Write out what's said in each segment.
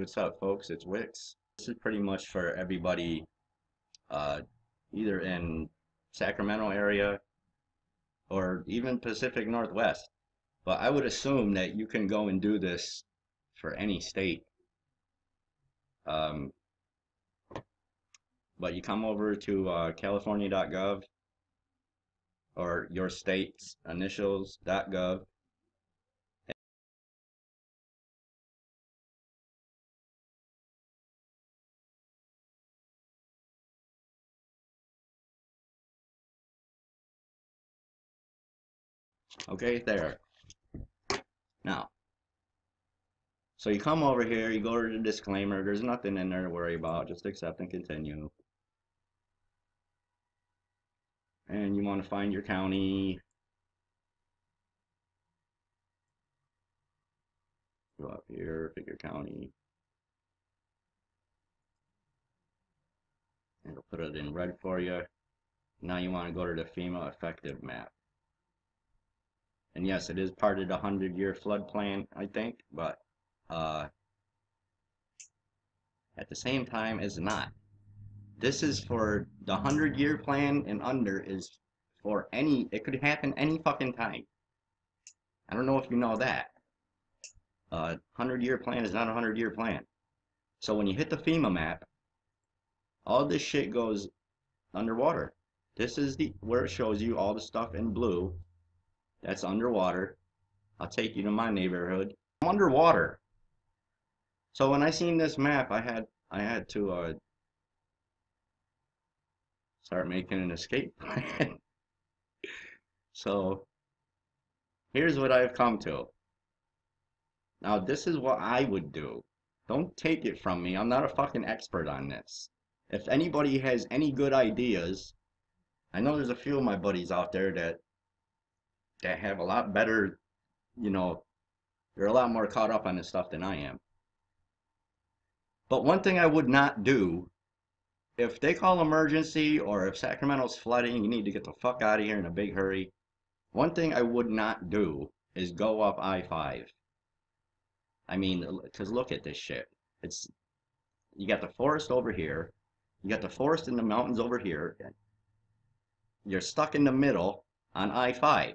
what's up, folks? It's Wix. This is pretty much for everybody, uh, either in Sacramento area or even Pacific Northwest. But I would assume that you can go and do this for any state. Um, but you come over to california.gov or your state's initials.gov. Okay, there. Now, so you come over here, you go to the disclaimer. There's nothing in there to worry about. Just accept and continue. And you want to find your county. Go up here, pick your county. It'll put it in red for you. Now you want to go to the FEMA effective map. And yes, it is part of the 100-year flood plan, I think, but at the same time, it's not. This is for the 100-year plan, and under is for any, it could happen any fucking time. I don't know if you know that. 100-year plan is not a 100-year plan. So when you hit the FEMA map, all this shit goes underwater. This is where it shows you all the stuff in blue. That's underwater. I'll take you to my neighborhood. I'm underwater. So when I seen this map, I had to start making an escape plan. So here's what I've come to. Now this is what I would do. Don't take it from me. I'm not a fucking expert on this. If anybody has any good ideas, I know there's a few of my buddies out there that have a lot better, you know, they're a lot more caught up on this stuff than I am. But one thing I would not do, if they call emergency or if Sacramento's flooding, you need to get the fuck out of here in a big hurry. One thing I would not do is go up I-5. I mean, because look at this shit. You got the forest over here. You got the forest in the mountains over here. You're stuck in the middle on I-5.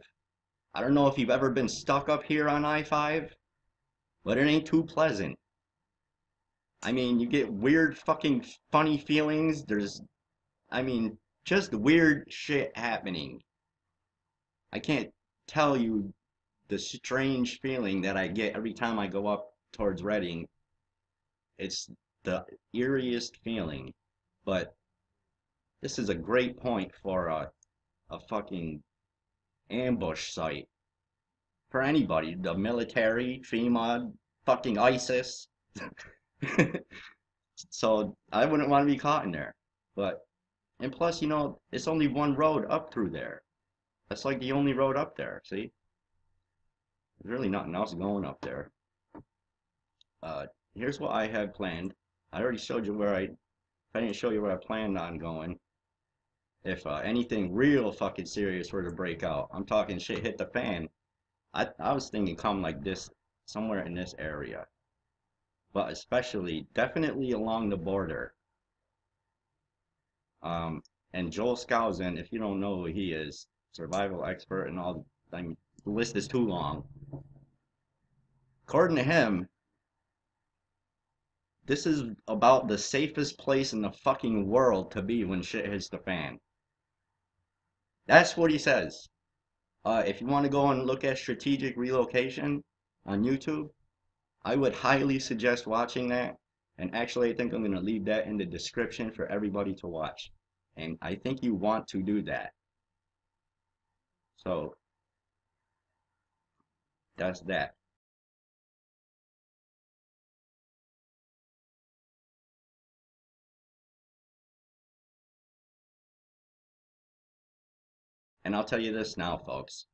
I don't know if you've ever been stuck up here on I-5, but it ain't too pleasant. I mean, you get weird fucking funny feelings. I mean, just weird shit happening. I can't tell you the strange feeling that I get every time I go up towards Reading. It's the eeriest feeling. But this is a great point for a fucking ambush site. For anybody, the military, FEMA, fucking ISIS. So I wouldn't want to be caught in there. And plus, you know, it's only one road up through there. That's like the only road up there, see? There's really nothing else going up there. Here's what I had planned. I already showed you if I didn't show you where I planned on going. If anything real fucking serious were to break out, I'm talking shit hit the fan. I was thinking come like this, somewhere in this area. But especially, definitely along the border. And Joel Skousen, if you don't know who he is, survival expert and all, I mean, the list is too long. According to him, this is about the safest place in the fucking world to be when shit hits the fan. That's what he says. If you want to go and look at strategic relocation on YouTube, I would highly suggest watching that. And actually, I think I'm going to leave that in the description for everybody to watch. And I think you want to do that. So, that's that. And I'll tell you this now, folks,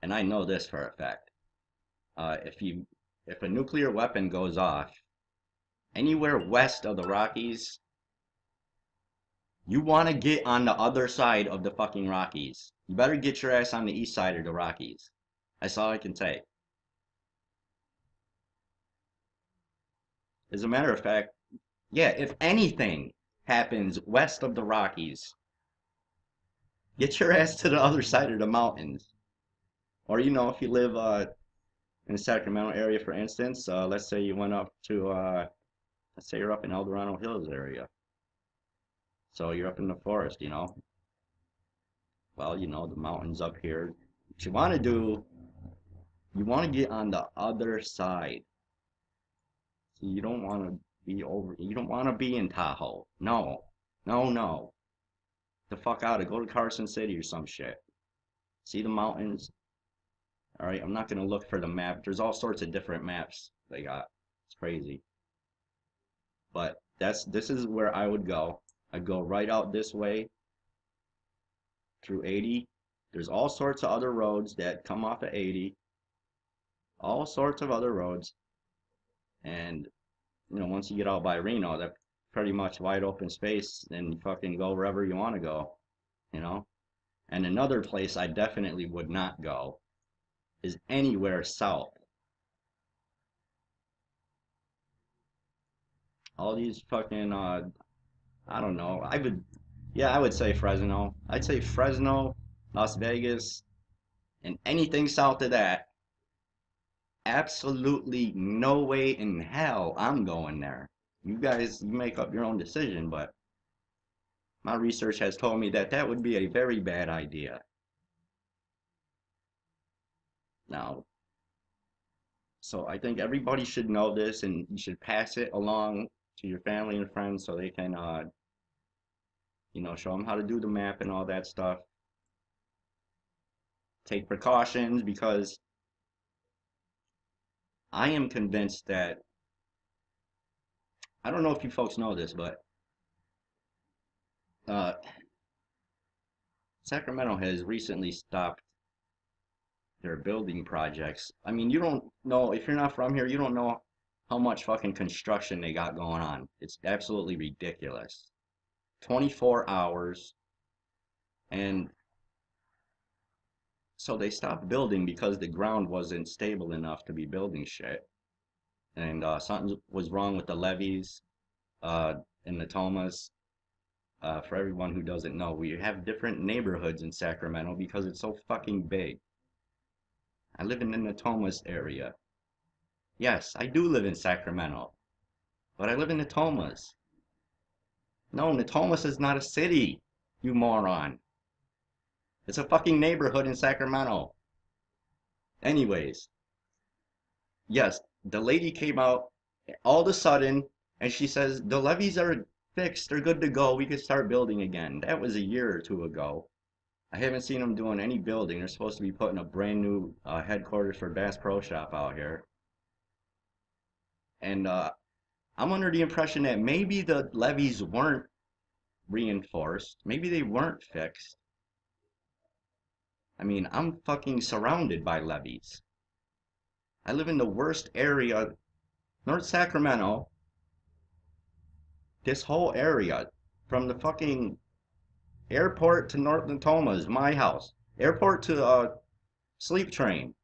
and I know this for a fact. If a nuclear weapon goes off anywhere west of the Rockies, you want to get on the other side of the fucking Rockies. You better get your ass on the east side of the Rockies. That's all I can say. As a matter of fact, yeah, if anything happens west of the Rockies, get your ass to the other side of the mountains. Or, if you live in the Sacramento area, for instance, let's say you went up to, let's say you're up in El Dorado Hills area. So you're up in the forest. Well, the mountains up here. What you want to do, you want to get on the other side. So you don't want to you don't want to be in Tahoe. No, no, no. The fuck out of Go to Carson City or some shit. See the mountains. All right, I'm not gonna look for the map. There's all sorts of different maps they got. It's crazy. But this is where I would go. I'd go right out this way through 80. There's all sorts of other roads that come off of 80. All sorts of other roads. And once you get out by Reno, that's pretty much wide open space, and you fucking go wherever you want to go, you know? And another place I definitely would not go is anywhere south. All these fucking, I don't know. Yeah, I would say Fresno. I'd say Fresno, Las Vegas, and anything south of that. Absolutely no way in hell I'm going there. You guys, you make up your own decision, but my research has told me that that would be a very bad idea. Now, so I think everybody should know this, and you should pass it along to your family and friends so they can, show them how to do the map and all that stuff. Take precautions because I am convinced that, I don't know if you folks know this, but uh, Sacramento has recently stopped their building projects. I mean, you don't know, if you're not from here, you don't know how much fucking construction they got going on. It's absolutely ridiculous. 24 hours. And so they stopped building because the ground wasn't stable enough to be building shit. And something was wrong with the levees uh, in the Tomas. For everyone who doesn't know, we have different neighborhoods in Sacramento because it's so fucking big. I live in the Natomas area. Yes, I do live in Sacramento, but I live in Natomas. No, Natomas is not a city, you moron. It's a fucking neighborhood in Sacramento. Anyways, yes, the lady came out all of a sudden and she says, the levees are fixed, they're good to go, we could start building again. That was a year or two ago. I haven't seen them doing any building. They're supposed to be putting a brand new headquarters for Bass Pro Shop out here. And I'm under the impression that maybe the levees weren't reinforced. Maybe they weren't fixed. I mean, I'm fucking surrounded by levees. I live in the worst area, North Sacramento. This whole area, from the fucking airport to North Natomas, my house. Airport to sleep train.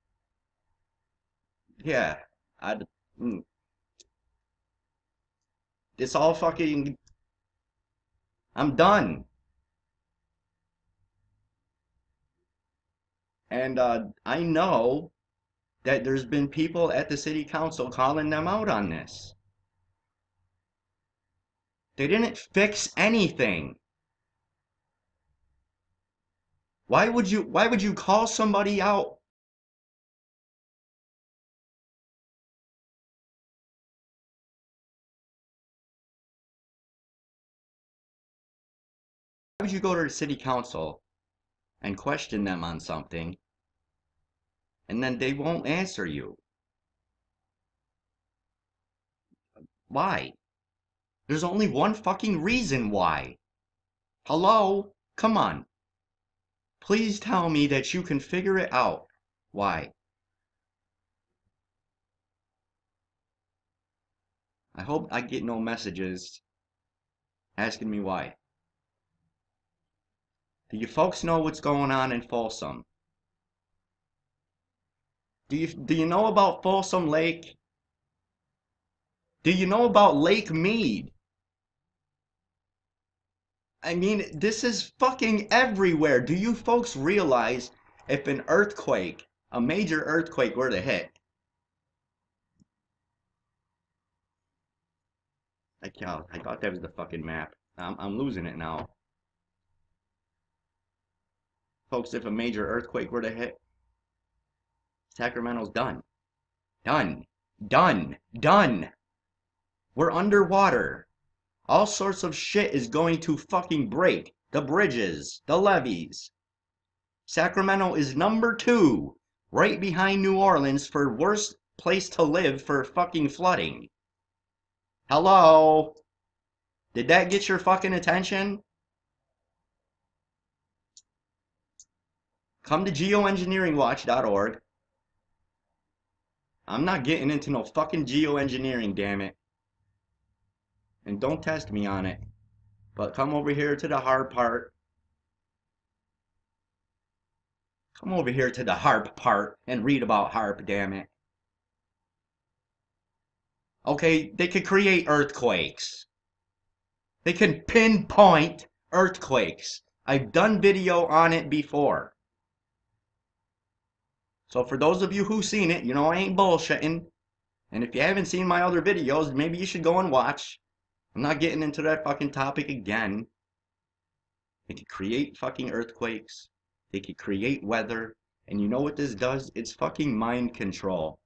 Yeah, I. Mm, it's all fucking. I'm done. And I know that there's been people at the city council calling them out on this. They didn't fix anything. Why would you call somebody out? Why would you go to the city council and question them on something and then they won't answer you? Why? There's only one fucking reason why. Hello? Come on. Please tell me that you can figure it out. Why? I hope I get no messages asking me why. Do you folks know what's going on in Folsom? Do you know about Folsom Lake? Do you know about Lake Mead? I mean, this is fucking everywhere. Do you folks realize if an earthquake, a major earthquake were to hit, like, yo, I thought that was the fucking map. I'm losing it now. Folks, if a major earthquake were to hit, Sacramento's done. Done. Done. Done. We're underwater. All sorts of shit is going to fucking break. The bridges, the levees. Sacramento is #2, right behind New Orleans for worst place to live for fucking flooding. Hello? Did that get your fucking attention? Come to geoengineeringwatch.org. I'm not getting into no fucking geoengineering, damn it. And don't test me on it. But come over here to the hard part. Come over here to the harp part and read about harp, damn it. Okay, they could create earthquakes. They can pinpoint earthquakes. I've done video on it before. So for those of you who've seen it, you know I ain't bullshitting. And if you haven't seen my other videos, maybe you should go and watch. I'm not getting into that fucking topic again. They could create fucking earthquakes. They could create weather. And you know what this does? It's fucking mind control.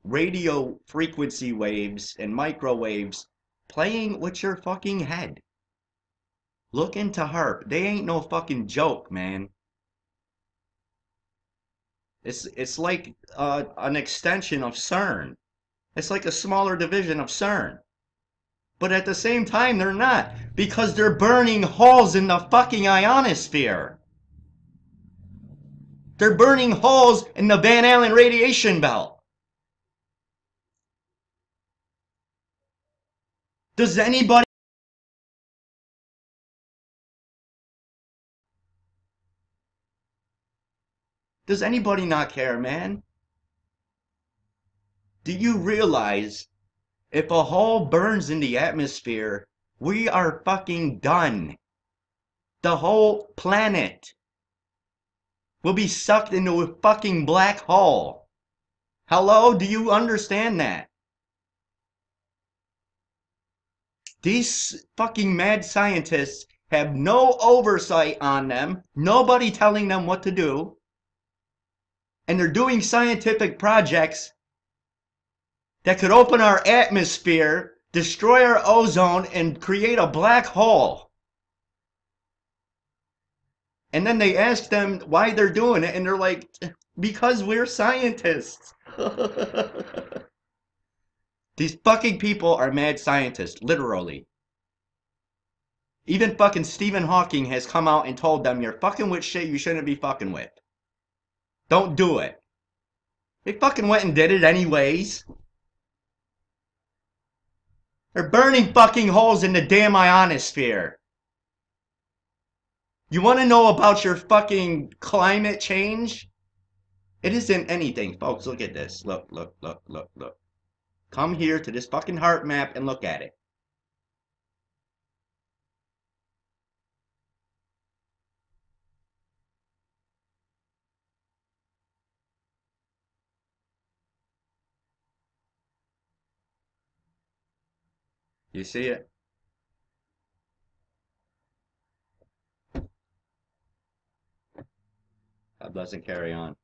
Radio frequency waves and microwaves playing with your fucking head. Look into HARP. They ain't no fucking joke, man. It's like an extension of CERN. It's like a smaller division of CERN. But at the same time, they're not. Because they're burning holes in the fucking ionosphere. They're burning holes in the Van Allen radiation belt. Does anybody not care, man? Do you realize if a hole burns in the atmosphere, we are fucking done. The whole planet will be sucked into a fucking black hole. Hello? Do you understand that? These fucking mad scientists have no oversight on them, nobody telling them what to do, and they're doing scientific projects that could open our atmosphere, destroy our ozone, and create a black hole. And then they ask them why they're doing it, and they're like, because we're scientists. These fucking people are mad scientists, literally. Even fucking Stephen Hawking has come out and told them you're fucking with shit you shouldn't be fucking with. Don't do it. They fucking went and did it anyways. They're burning fucking holes in the damn ionosphere. You want to know about your fucking climate change? It isn't anything, folks. Look at this. Look, look, look, look, look. Come here to this fucking heart map and look at it. You see it? God bless and carry on.